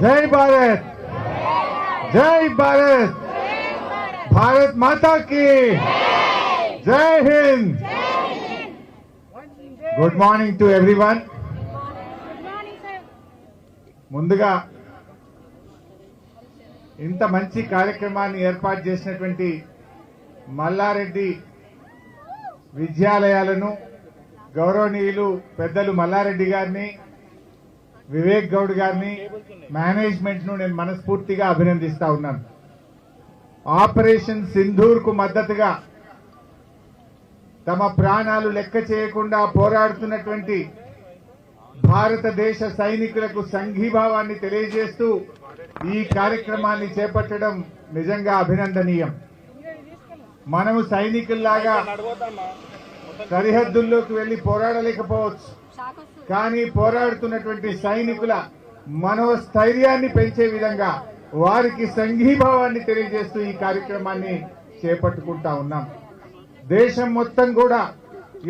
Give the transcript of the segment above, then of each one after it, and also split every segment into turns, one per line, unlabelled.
जय भारत, जय भारत, भारत माता की जय Hind. Good morning to everyone. ముందుగా ఇంత మంచి కార్యక్రమాన్ని ఏర్పాటు చేసినటువంటి మల్లారెడ్డి విద్యాలయాలను గౌరవనీయులు పెద్దలు మల్లారెడ్డి గారిని, వివేక్ గౌడ్ గారిని, మేనేజ్మెంట్ ను నేను మనస్ఫూర్తిగా అభినందిస్తా ఉన్నాను. ఆపరేషన్ సింధూర్ కు మద్దతుగా తమ ప్రాణాలు లెక్క చేయకుండా పోరాడుతున్నటువంటి భారతదేశ సైనికులకు సంఘీభావాన్ని తెలియజేస్తూ ఈ కార్యక్రమాన్ని చేపట్టడం నిజంగా అభినందనీయం. మనము సైనికుల్లాగా సరిహద్దుల్లోకి వెళ్లి పోరాడలేకపోవచ్చు, కానీ పోరాడుతున్నటువంటి సైనికుల మనోస్థైర్యాన్ని పెంచే విధంగా వారికి సంఘీభావాన్ని తెలియజేస్తూ ఈ కార్యక్రమాన్ని చేపట్టుకుంటా ఉన్నాం. దేశం మొత్తం కూడా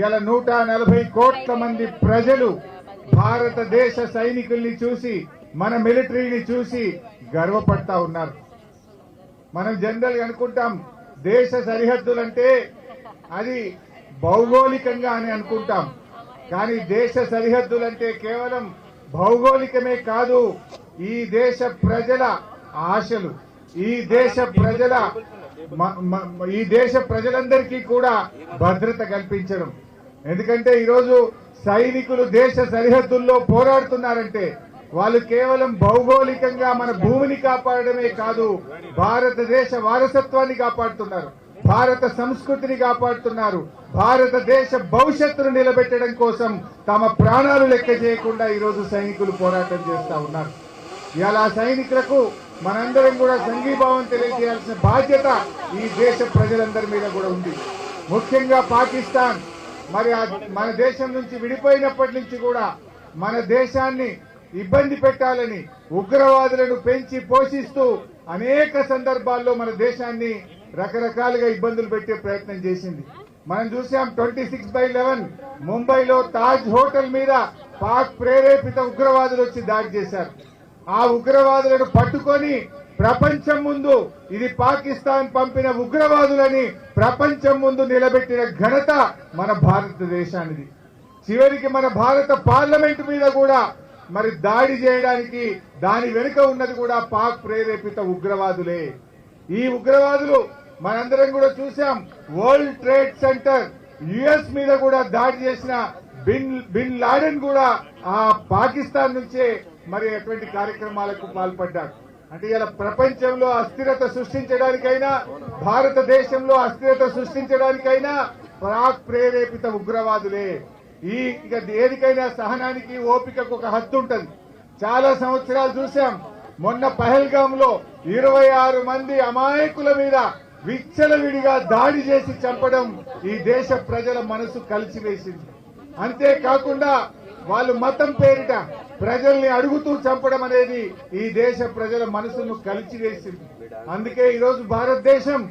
ఇలా 140 కోట్ల మంది ప్రజలు భారతదేశ సైనికుల్ని చూసి, మన మిలిటరీని చూసి గర్వపడతా ఉన్నారు. మనం జనరల్ గా అనుకుంటాం దేశ సరిహద్దులంటే అది భౌగోళికంగా అని అనుకుంటాం, కానీ దేశ సరిహద్దులంటే కేవలం భౌగోళికమే కాదు, ఈ దేశ ప్రజల ఆశలు, ఈ దేశ ప్రజలందరికీ కూడా భద్రత కల్పించడం. ఎందుకంటే ఈరోజు సైనికులు దేశ సరిహద్దుల్లో పోరాడుతున్నారంటే వాళ్ళు కేవలం భౌగోళికంగా మన భూమిని కాపాడమే కాదు, భారతదేశ వారసత్వాన్ని కాపాడుతున్నారు, భారత సంస్కృతిని కాపాడుతున్నారు, భారతదేశ భవిష్యత్తును నిలబెట్టడం కోసం తమ ప్రాణాలు లెక్క చేయకుండా ఈరోజు సైనికులు పోరాటం చేస్తా ఉన్నారు. ఇలా సైనికులకు మనందరం కూడా సంఘీభావం తెలియజేయాల్సిన బాధ్యత ఈ దేశ ప్రజలందరి మీద కూడా ఉంది. ముఖ్యంగా పాకిస్తాన్ మరి మన దేశం నుంచి విడిపోయినప్పటి నుంచి కూడా మన దేశాన్ని ఇబ్బంది పెట్టాలని ఉగ్రవాదులను పెంచి పోషిస్తూ అనేక సందర్భాల్లో మన దేశాన్ని రకరకాలుగా ఇబ్బందులు పెట్టే ప్రయత్నం చేసింది. మనం చూసాం 26/11 ముంబైలో తాజ్ హోటల్ మీద పాక్ ప్రేరేపిత ఉగ్రవాదులు వచ్చి దాడి చేశారు. ఆ ఉగ్రవాదులను పట్టుకొని ప్రపంచం ముందు ఇది పాకిస్తాన్ పంపిన ఉగ్రవాదులని ప్రపంచం ముందు నిలబెట్టిన ఘనత మన భారతదేశానిది. చివరికి మన భారత పార్లమెంట్ మీద కూడా మరి దాడి చేయడానికి దాని వెనుక ఉన్నది కూడా పాక్ ప్రేరేపిత ఉగ్రవాదులే. ఈ ఉగ్రవాదులు మనందరం కూడా చూసాం. వరల్డ్ ట్రేడ్ సెంటర్ యుఎస్ మీద కూడా దాడి చేసిన బిన్ లాడెన్ కూడా ఆ పాకిస్తాన్ నుంచే మరి అటువంటి కార్యక్రమాలకు పాల్పడ్డారు. అంటే ఇలా ప్రపంచంలో అస్థిరత సృష్టించడానికైనా, భారతదేశంలో అస్థిరత సృష్టించడానికైనా పాక్ ప్రేరేపిత ఉగ్రవాదులే. ఇక దేనికైనా సహనానికి, ఓపికకు ఒక హద్దు ఉంటుంది. చాలా సంవత్సరాలు చూసాం. మొన్న పహల్గామ్ లో 26 మంది అమాయకుల మీద విచ్చలవిడిగా దాడి చేసి చంపడం ఈ దేశ ప్రజల మనసు కలిసివేసింది. అంతేకాకుండా వాళ్ళు మతం పేరిట ప్రజల్ని అడుగుతూ చంపడం అనేది ఈ దేశ ప్రజల మనసును కలిసివేసింది. అందుకే ఈరోజు భారతదేశం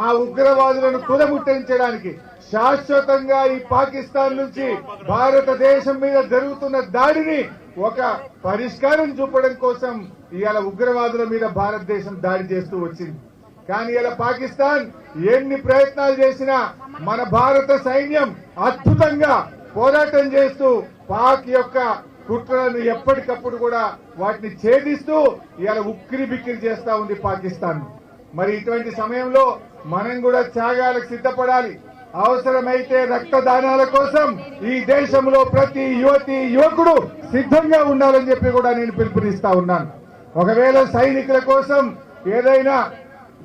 ఆ ఉగ్రవాదులను తుదముట్టించడానికి శాశ్వతంగా ఈ పాకిస్తాన్ నుంచి భారతదేశం మీద జరుగుతున్న దాడిని ఒక పరిష్కారం చూపడం కోసం ఇవాళ ఉగ్రవాదుల మీద భారతదేశం దాడి చేస్తూ వచ్చింది. కానీ ఇలా పాకిస్తాన్ ఎన్ని ప్రయత్నాలు చేసినా మన భారత సైన్యం అద్భుతంగా పోరాటం చేస్తూ పాక్ యొక్క కుట్రలను ఎప్పటికప్పుడు కూడా వాటిని ఛేదిస్తూ ఇవాళ ఉక్కిరి బిక్కిరి చేస్తా ఉంది పాకిస్తాన్. మరి ఇటువంటి సమయంలో మనం కూడా త్యాగాలకు సిద్ధపడాలి. అవసరమైతే రక్తదానాల కోసం ఈ దేశంలో ప్రతి యువతి యువకుడు సిద్ధంగా ఉండాలని చెప్పి కూడా నేను పిలుపునిస్తా ఉన్నాను. ఒకవేళ సైనికుల కోసం ఏదైనా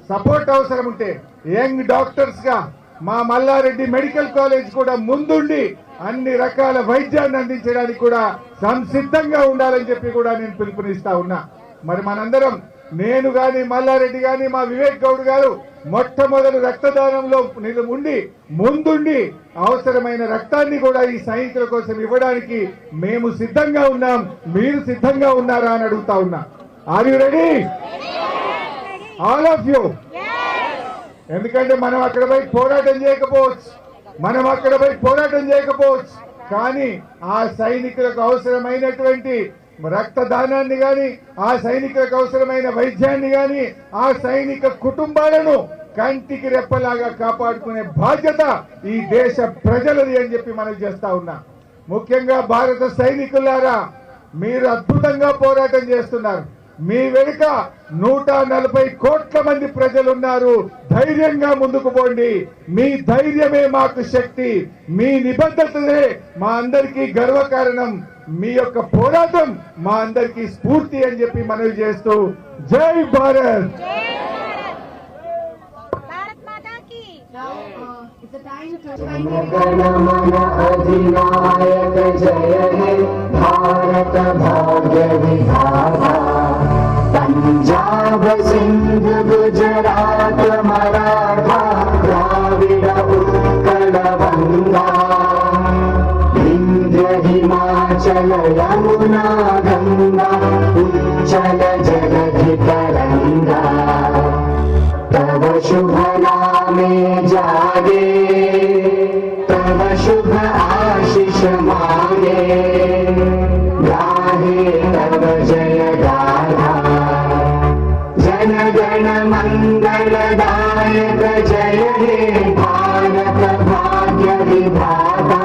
సపోర్ట్ అవసరం ఉంటే యంగ్ డాక్టర్స్ గా మా మల్లారెడ్డి మెడికల్ కాలేజ్ కూడా ముందుండి అన్ని రకాల వైద్యాన్ని అందించడానికి కూడా సంసిద్ధంగా ఉండాలని చెప్పి కూడా నేను పిలుపునిస్తా ఉన్నా. మరి మనందరం, నేను గాని మల్లారెడ్డి గాని మా వివేక్ గౌడ్ గారు మొట్టమొదటి రక్తదానంలో ఉండి ముందుండి అవసరమైన రక్తాన్ని కూడా ఈ సైనికుల కోసం ఇవ్వడానికి మేము సిద్ధంగా ఉన్నాం. మీరు సిద్ధంగా ఉన్నారా అని అడుగుతా ఉన్నా. Are you ready? All of you. ఎందుకంటే మనం అక్కడ పోయి పోరాటం చేయకపోవచ్చు, కానీ ఆ సైనికులకు అవసరమైనటువంటి రక్తదానాన్ని గాని, ఆ సైనికులకు అవసరమైన వైద్యాన్ని గాని, ఆ సైనిక కుటుంబాలను కంటికి రెప్పలాగా కాపాడుకునే బాధ్యత ఈ దేశ ప్రజలది అని చెప్పి మనం చేస్తా ఉన్నా. ముఖ్యంగా భారత సైనికులారా, మీరు అద్భుతంగా పోరాటం చేస్తున్నారు. మీ వెనుక 140 కోట్ల మంది ప్రజలున్నారు. ధైర్యంగా ముందుకు పోండి. మీ ధైర్యమే మాకు శక్తి, మీ నిబద్ధతనే మా అందరికీ గర్వకారణం, మీ యొక్క పోరాటం మా అందరికీ స్ఫూర్తి అని చెప్పి మనవి చేస్తూ జై భారత్.
अधिनायक जय हे भारत भाग्य विधाता पंजाब सिंध गुजरात मराठा द्राविड उत्कल गंगा विंध्य हिमाचल यमुना गंगा उच्चल जगति तरंगा तव शुभ नामे जागे तव शुभ आशीष मांगे गाहे तव जय गाथा जन गण मंगलदायक जय हे भारत भाग्य विधाता